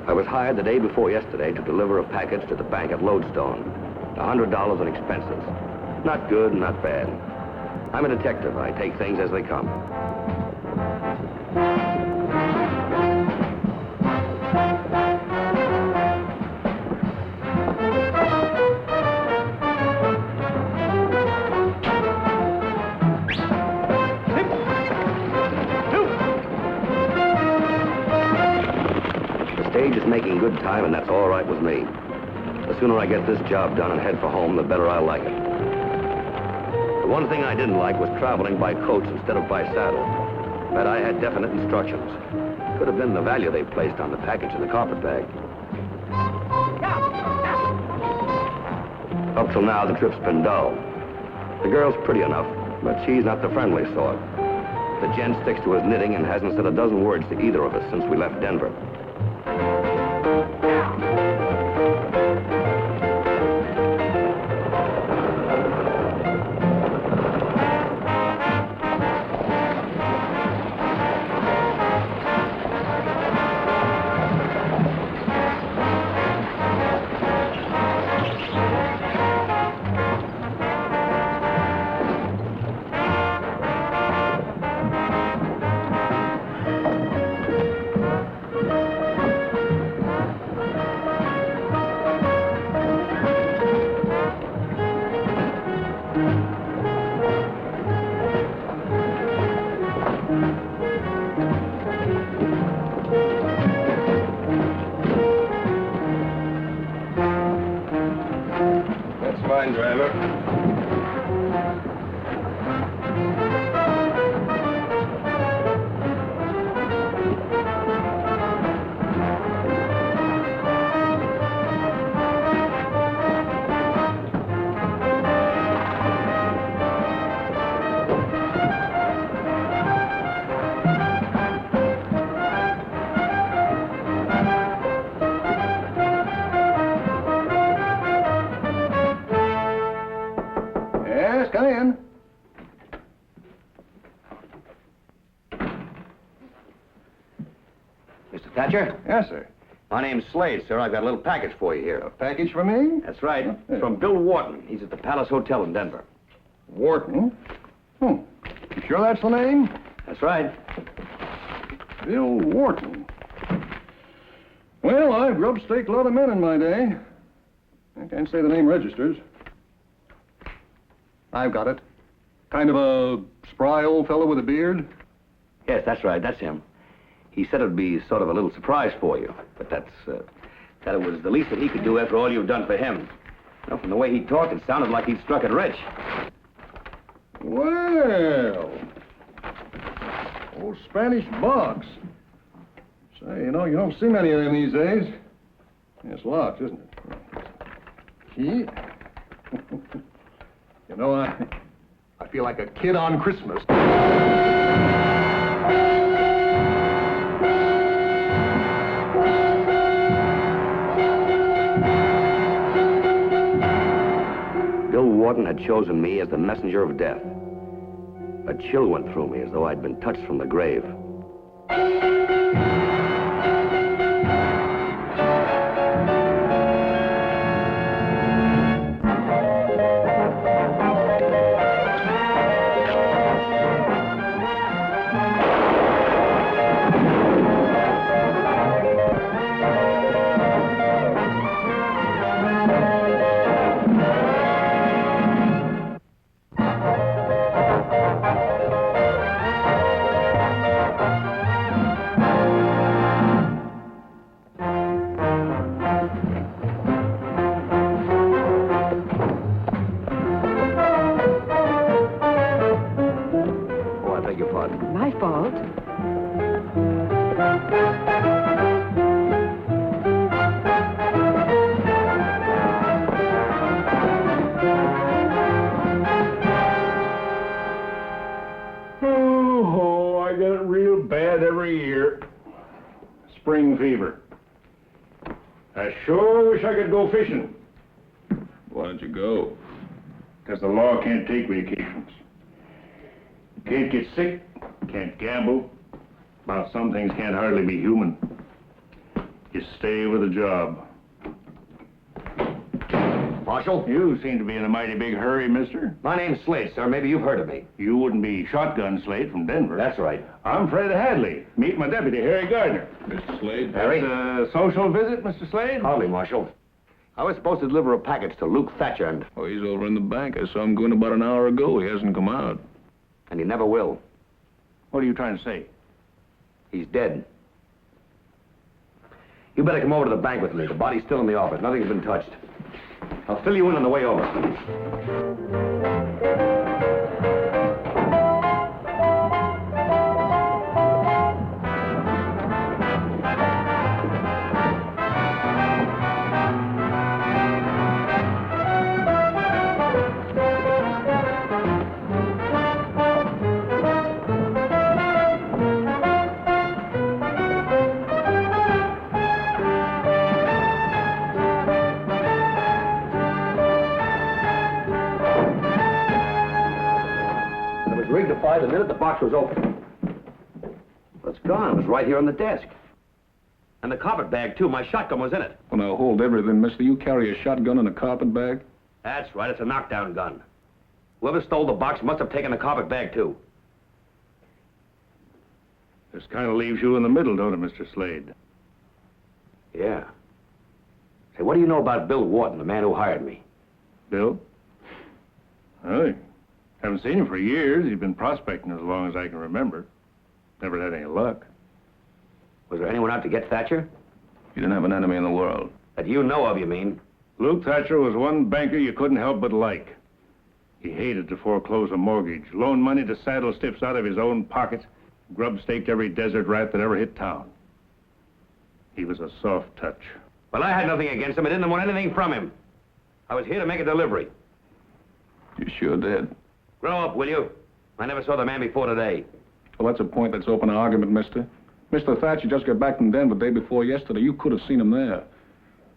I was hired the day before yesterday to deliver a package to the bank at Lodestone. $100 in expenses. Not good, not bad. I'm a detective. I take things as they come. The stage is making good time, and that's all right with me. The sooner I get this job done and head for home, the better I like it. The one thing I didn't like was traveling by coach instead of by saddle. But I had definite instructions. Could have been the value they placed on the package in the carpet bag. Up till now, the trip's been dull. The girl's pretty enough, but she's not the friendly sort. The gent sticks to his knitting and hasn't said a dozen words to either of us since we left Denver. Fine, driver. Come in. Mr. Thatcher? Yes, sir. My name's Slade, sir. I've got a little package for you here. A package for me? That's right. It's from Bill Wharton. He's at the Palace Hotel in Denver. Wharton? You sure that's the name? That's right. Bill Wharton. Well, I've grub-staked a lot of men in my day. I can't say the name registers. I've got it. Kind of a spry old fellow with a beard? Yes, that's right. That's him. He said it would be sort of a little surprise for you, but that it was the least that he could do after all you've done for him. You know, from the way he talked, it sounded like he'd struck it rich. Well, old Spanish box. Say, you know, you don't see many of them these days. It's locked, isn't it? Key? You know, I feel like a kid on Christmas. Bill Wharton had chosen me as the messenger of death. A chill went through me as though I'd been touched from the grave. My fault. Oh, I get it real bad every year. Spring fever. I sure wish I could go fishing. Why don't you go? Because the law can't take vacations. Can't get sick, can't gamble. Well, some things can't hardly be human. You stay with the job. Marshal? You seem to be in a mighty big hurry, mister. My name's Slade, sir. Maybe you've heard of me. You wouldn't be Shotgun Slade from Denver. That's right. I'm Fred Hadley. Meet my deputy, Harry Gardner. Mr. Slade? Harry? A social visit, Mr. Slade? Hardly, Marshal. I was supposed to deliver a package to Luke Thatcher, and Oh, he's over in the bank. I saw him go in about an hour ago. He hasn't come out. he never will. What are you trying to say? He's dead. You better come over to the bank with me. The body's still in the office. Nothing's been touched. I'll fill you in on the way over. Rigged to fire the minute the box was open. Well, it's gone. It was right here on the desk. And the carpet bag, too. My shotgun was in it. Well, now, hold everything, mister. You carry a shotgun in a carpet bag? That's right. It's a knockdown gun. Whoever stole the box must have taken the carpet bag, too. This kind of leaves you in the middle, don't it, Mr. Slade? Yeah. Say, what do you know about Bill Wharton, the man who hired me? Bill? Oh, haven't seen him for years. He's been prospecting as long as I can remember. Never had any luck. Was there anyone out to get Thatcher? You didn't have an enemy in the world. That you know of, you mean? Luke Thatcher was one banker you couldn't help but like. He hated to foreclose a mortgage, loan money to saddle stiffs out of his own pocket, grub-staked every desert rat that ever hit town. He was a soft touch. Well, I had nothing against him. I didn't want anything from him. I was here to make a delivery. You sure did. Grow up, will you? I never saw the man before today. Well, that's a point that's open to argument, mister. Mr. Thatcher just got back from Denver the day before yesterday. You could have seen him there.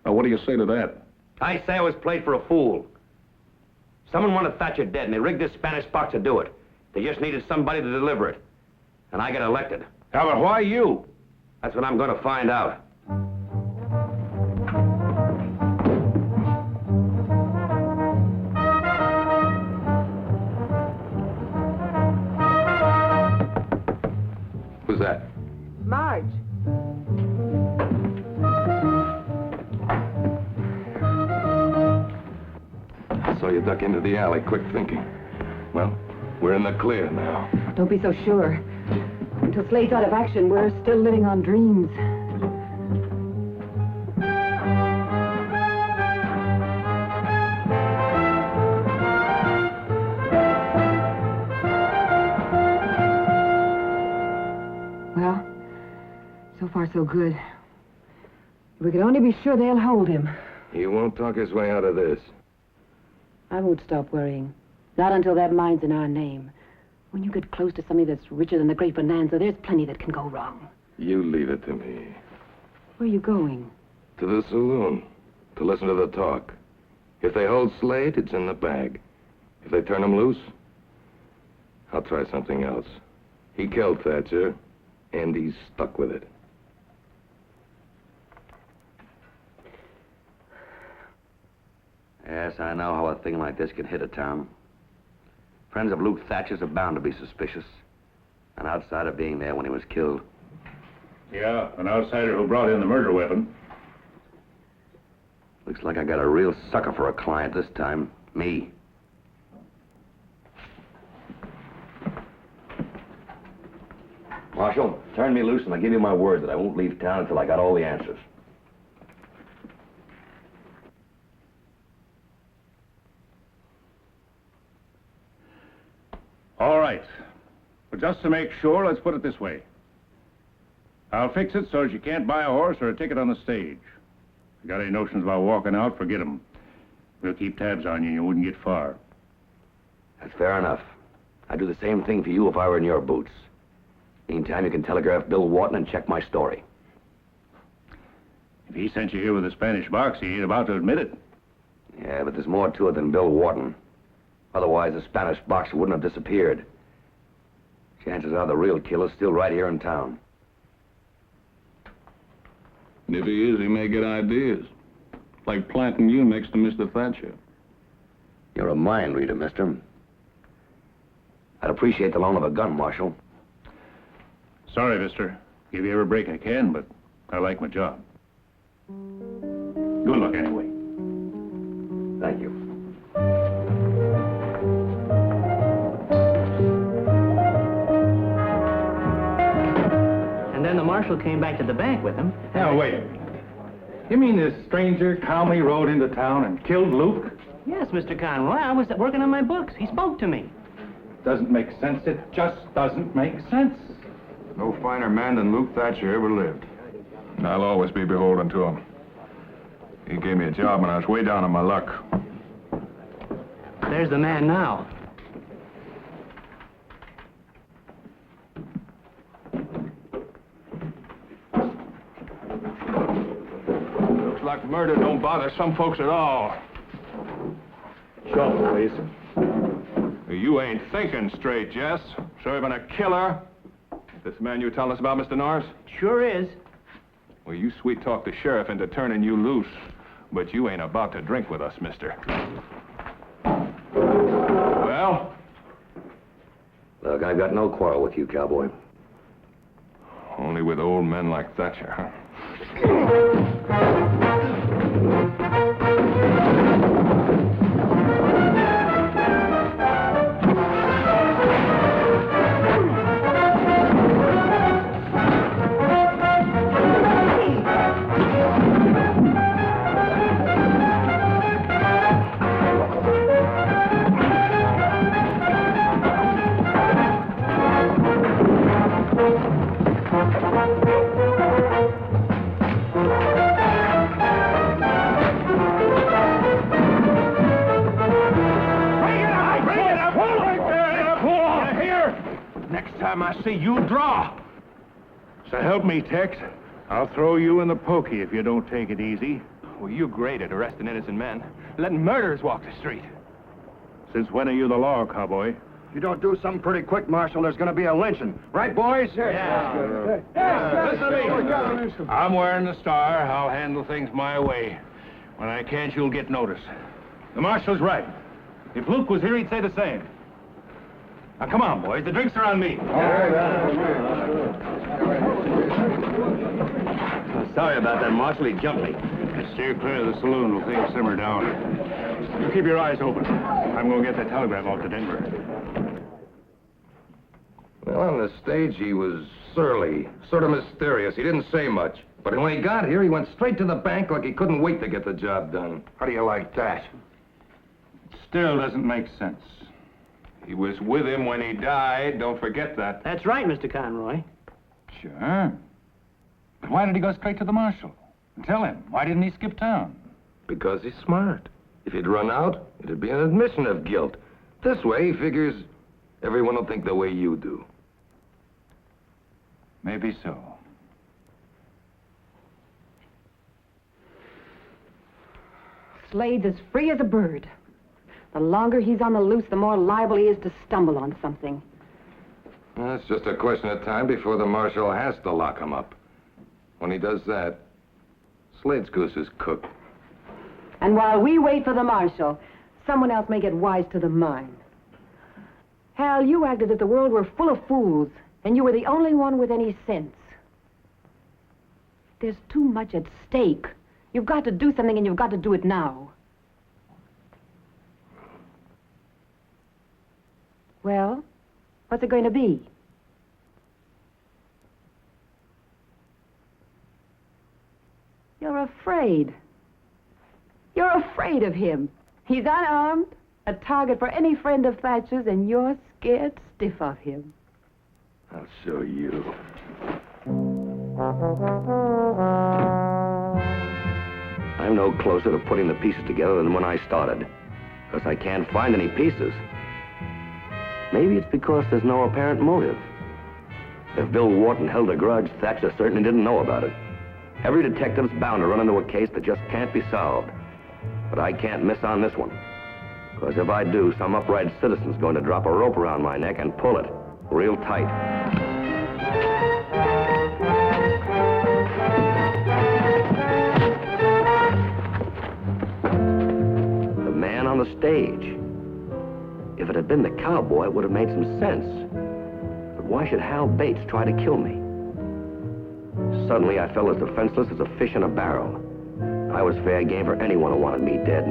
Now, what do you say to that? I say I was played for a fool. Someone wanted Thatcher dead, and they rigged this Spanish box to do it. They just needed somebody to deliver it. And I got elected. Yeah, but why you? That's what I'm going to find out. Who's that? Marge. I saw you duck into the alley. Quick thinking. Well, we're in the clear now. Don't be so sure. Until Slade's out of action, we're still living on dreams. Well, so far so good. If we could only be sure they'll hold him. He won't talk his way out of this. I won't stop worrying. Not until that mine's in our name. When you get close to something that's richer than the great bonanza, there's plenty that can go wrong. You leave it to me. Where are you going? To the saloon. To listen to the talk. If they hold Slade, it's in the bag. If they turn him loose, I'll try something else. He killed Thatcher, and he's stuck with it. Yes, I know how a thing like this can hit a town. Friends of Luke Thatcher's are bound to be suspicious. An outsider being there when he was killed. Yeah, an outsider who brought in the murder weapon. Looks like I got a real sucker for a client this time. Me. Marshal, turn me loose and I'll give you my word that I won't leave town until I got all the answers. All right. But just to make sure, let's put it this way. I'll fix it so that you can't buy a horse or a ticket on the stage. If you got any notions about walking out, forget them. We'll keep tabs on you and you wouldn't get far. That's fair enough. I'd do the same thing for you if I were in your boots. Meantime, you can telegraph Bill Wharton and check my story. If he sent you here with a Spanish box, he ain't about to admit it. Yeah, but there's more to it than Bill Wharton. Otherwise, the Spanish box wouldn't have disappeared. Chances are the real killer's still right here in town. And if he is, he may get ideas. Like planting you next to Mr. Thatcher. You're a mind reader, mister. I'd appreciate the loan of a gun, Marshal. Sorry, mister. Give you every break I can, but I like my job. Good luck anyway. Thank you. And then the marshal came back to the bank with him. Now, wait. You mean this stranger calmly rode into town and killed Luke? Yes, Mr. Conroy. I was working on my books. He spoke to me. Doesn't make sense. It just doesn't make sense. No finer man than Luke Thatcher ever lived. And I'll always be beholden to him. He gave me a job when I was way down on my luck. There's the man now. Looks like murder don't bother some folks at all. Show me, please. You ain't thinking straight, Jess. Serving a killer. This man you telling us about, Mr. Norris? Sure is. Well, you sweet-talked the sheriff into turning you loose. But you ain't about to drink with us, mister. Well? Look, I've got no quarrel with you, cowboy. Only with old men like Thatcher, huh? See you draw. So help me, Tex. I'll throw you in the pokey if you don't take it easy. Well, you're great at arresting innocent men. Letting murderers walk the street. Since when are you the law, cowboy? If you don't do something pretty quick, Marshal, there's going to be a lynching. Right, boys? Listen to me. I'm wearing the star. I'll handle things my way. When I can't, you'll get notice. The marshal's right. If Luke was here, he'd say the same. Now, come on, boys. The drinks are on me. Sorry about that, Marshal. He jumped me. Steer clear of the saloon till things simmer down. You keep your eyes open. I'm going to get that telegram off to Denver. Well, on the stage, he was surly, sort of mysterious. He didn't say much. But when he got here, he went straight to the bank like he couldn't wait to get the job done. How do you like that? Still doesn't make sense. He was with him when he died. Don't forget that. That's right, Mr. Conroy. Sure. But why did he go straight to the marshal? And tell him. Why didn't he skip town? Because he's smart. If he'd run out, it'd be an admission of guilt. This way, he figures everyone will think the way you do. Maybe so. Slade's as free as a bird. The longer he's on the loose, the more liable he is to stumble on something. Well, it's just a question of time before the marshal has to lock him up. When he does that, Slade's goose is cooked. And while we wait for the marshal, someone else may get wise to the mine. Hal, you act as if the world were full of fools, and you were the only one with any sense. There's too much at stake. You've got to do something, and you've got to do it now. Well, what's it going to be? You're afraid. You're afraid of him. He's unarmed, a target for any friend of Thatcher's, and you're scared stiff of him. I'll show you. I'm no closer to putting the pieces together than when I started. Because I can't find any pieces. Maybe it's because there's no apparent motive. If Bill Wharton held a grudge, Thatcher certainly didn't know about it. Every detective's bound to run into a case that just can't be solved. But I can't miss on this one. Because if I do, some upright citizen's going to drop a rope around my neck and pull it real tight. stage. If it had been the cowboy, it would have made some sense. But why should Hal Bates try to kill me? Suddenly, I felt as defenseless as a fish in a barrel. I was fair game for anyone who wanted me dead.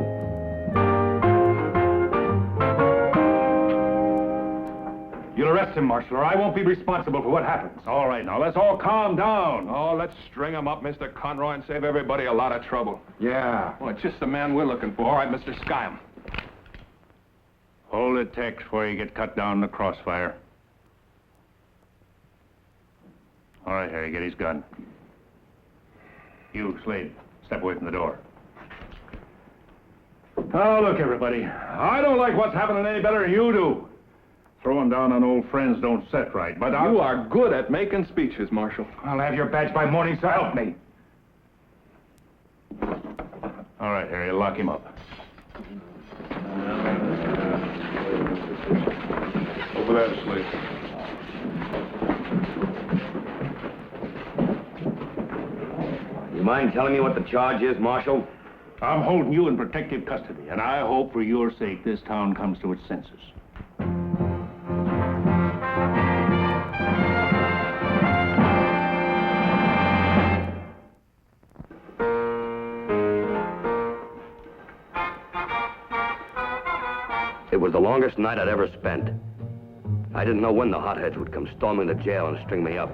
You'll arrest him, Marshal, or I won't be responsible for what happens. All right, now, let's all calm down. Oh, let's string him up, Mr. Conroy, and save everybody a lot of trouble. Yeah. Well, it's just the man we're looking for. All right, Mr. Sky'em. Hold it, Tex, before you get cut down in the crossfire. All right, Harry, get his gun. You, Slade, step away from the door. Oh, look, everybody. I don't like what's happening any better than you do. Throwing down on old friends don't set right, but You are good at making speeches, Marshal. I'll have your badge by morning, so help me. All right, Harry, lock him up. Over there, Slade. You mind telling me what the charge is, Marshal? I'm holding you in protective custody, and I hope for your sake this town comes to its senses. It was the longest night I'd ever spent. I didn't know when the hotheads would come storming the jail and string me up.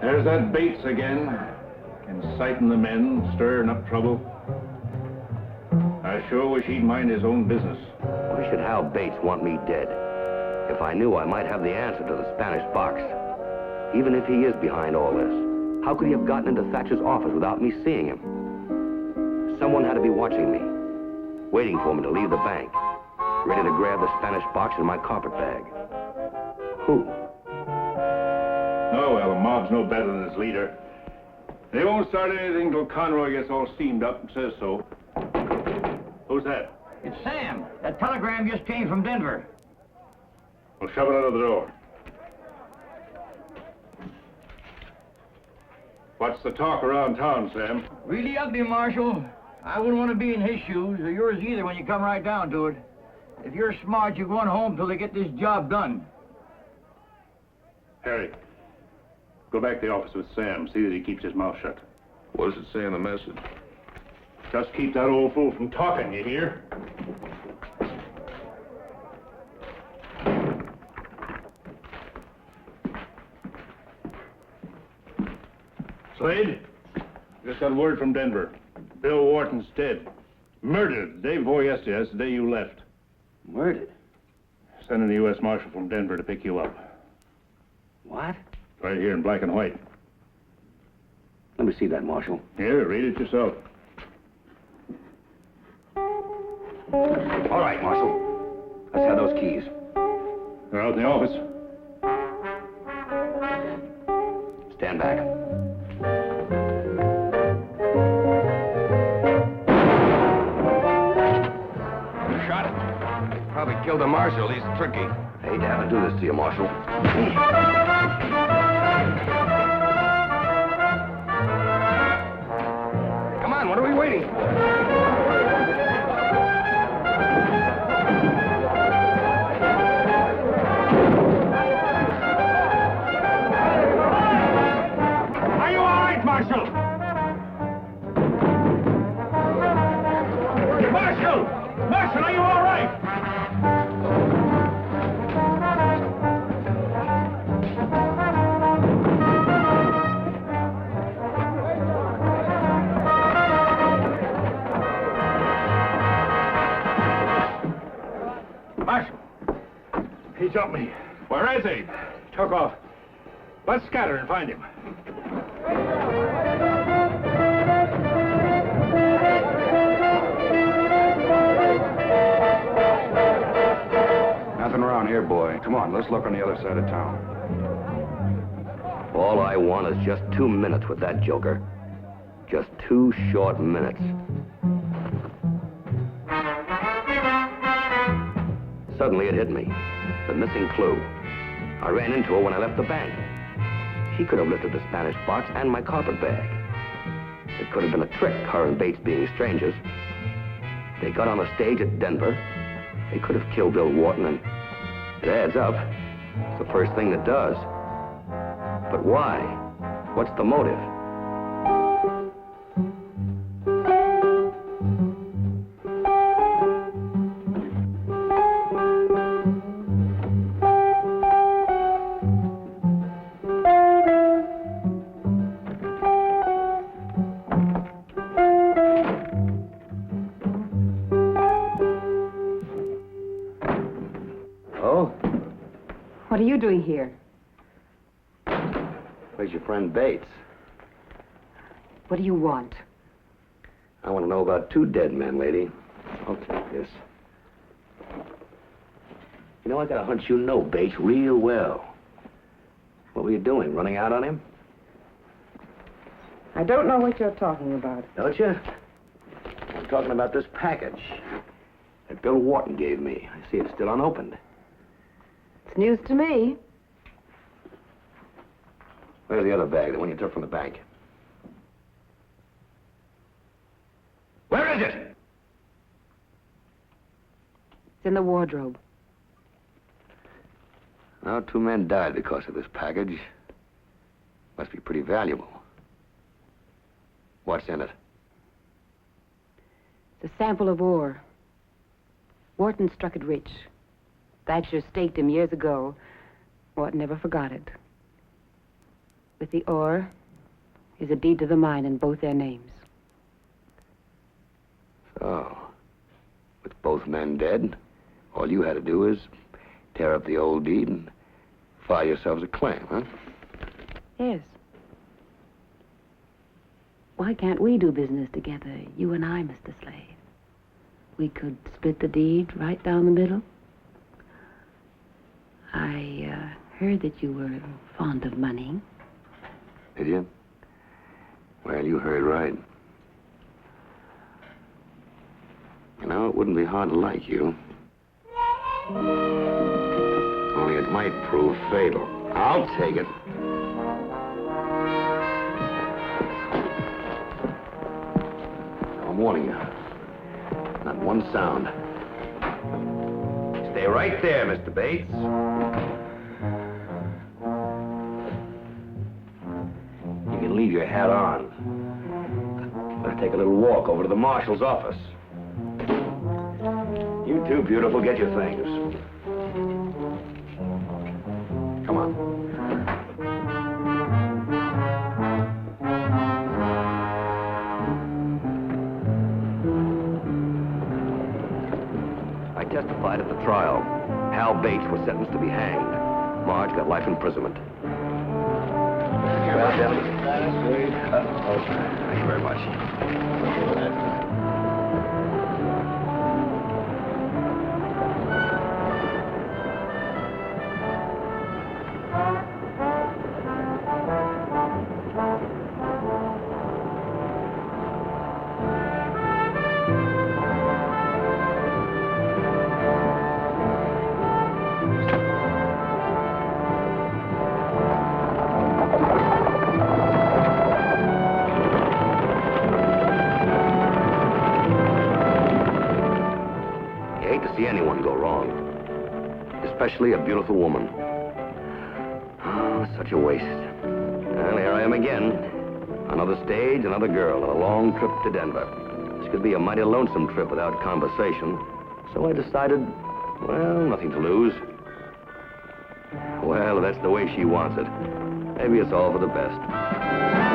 There's that Bates again, inciting the men, stirring up trouble. I sure wish he'd mind his own business. Why should Hal Bates want me dead? If I knew, I might have the answer to the Spanish box. Even if he is behind all this, how could he have gotten into Thatcher's office without me seeing him? Someone had to be watching me, waiting for me to leave the bank, ready to grab the Spanish box in my carpet bag. Who? Oh, well, the mob's no better than its leader. They won't start anything till Conroy gets all steamed up and says so. Who's that? It's Sam. That telegram just came from Denver. Well, shove it out of the door. What's the talk around town, Sam? Really ugly, Marshal. I wouldn't want to be in his shoes, or yours either when you come right down to it. If you're smart, you're going home till they get this job done. Harry, go back to the office with Sam. See that he keeps his mouth shut. What does it say in the message? Just keep that old fool from talking, you hear? Slade, just got word from Denver. Bill Wharton's dead. Murdered the day before yesterday. That's the day you left. Murdered? Sending the U.S. Marshal from Denver to pick you up. What? Right here in black and white. Let me see that, Marshal. Here, read it yourself. All right, Marshal. Let's have those keys. They're out in the office. Stand back. Shot him. Probably killed the marshal. He's tricky. I hate to have to do this to you, Marshal. Come on, what are we waiting for? Are you all right, Marshal? Marshal! Marshal, are you all right? Marshal, he jumped me. Where is he? Took off. Let's scatter and find him. Nothing around here, boy. Come on, let's look on the other side of town. All I want is just 2 minutes with that joker. Just 2 short minutes. Suddenly it hit me. The missing clue. I ran into her when I left the bank. She could have lifted the Spanish box and my carpet bag. It could have been a trick, her and Bates being strangers. They got on the stage at Denver. They could have killed Bill Wharton, and it adds up. It's the first thing that does. But why? What's the motive? What are you doing here? Where's your friend Bates? What do you want? I want to know about 2 dead men, lady. I'll take this. You know, I got a hunch you know Bates real well. What were you doing, running out on him? I don't know what you're talking about. Don't you? I'm talking about this package that Bill Wharton gave me. I see it's still unopened. It's news to me. Where's the other bag, the one you took from the bank? Where is it? It's in the wardrobe. Now, 2 men died because of this package. Must be pretty valuable. What's in it? It's a sample of ore. Wharton struck it rich. Thatcher staked him years ago. Wharton never forgot it. With the ore is a deed to the mine in both their names. So, with both men dead, all you had to do is tear up the old deed and file yourselves a claim, huh? Yes. Why can't we do business together, you and I, Mr. Slade? We could split the deed right down the middle. I heard that you were fond of money. Did you? Well, you heard right. You know, it wouldn't be hard to like you. Only it might prove fatal. I'll take it. I'm warning you. Not one sound. Stay right there, Mr. Bates. You can leave your hat on. Let's take a little walk over to the marshal's office. You two, beautiful, get your things. Come on. I testified at the trial. Hal Bates was sentenced to be hanged. Marge got life imprisonment. Well, gentlemen. Thank you very much. Anyone go wrong, especially a beautiful woman. Oh, such a waste. Well, here I am again. Another stage, another girl, and a long trip to Denver. This could be a mighty lonesome trip without conversation. So I decided, well, nothing to lose. Well, that's the way she wants it. Maybe it's all for the best.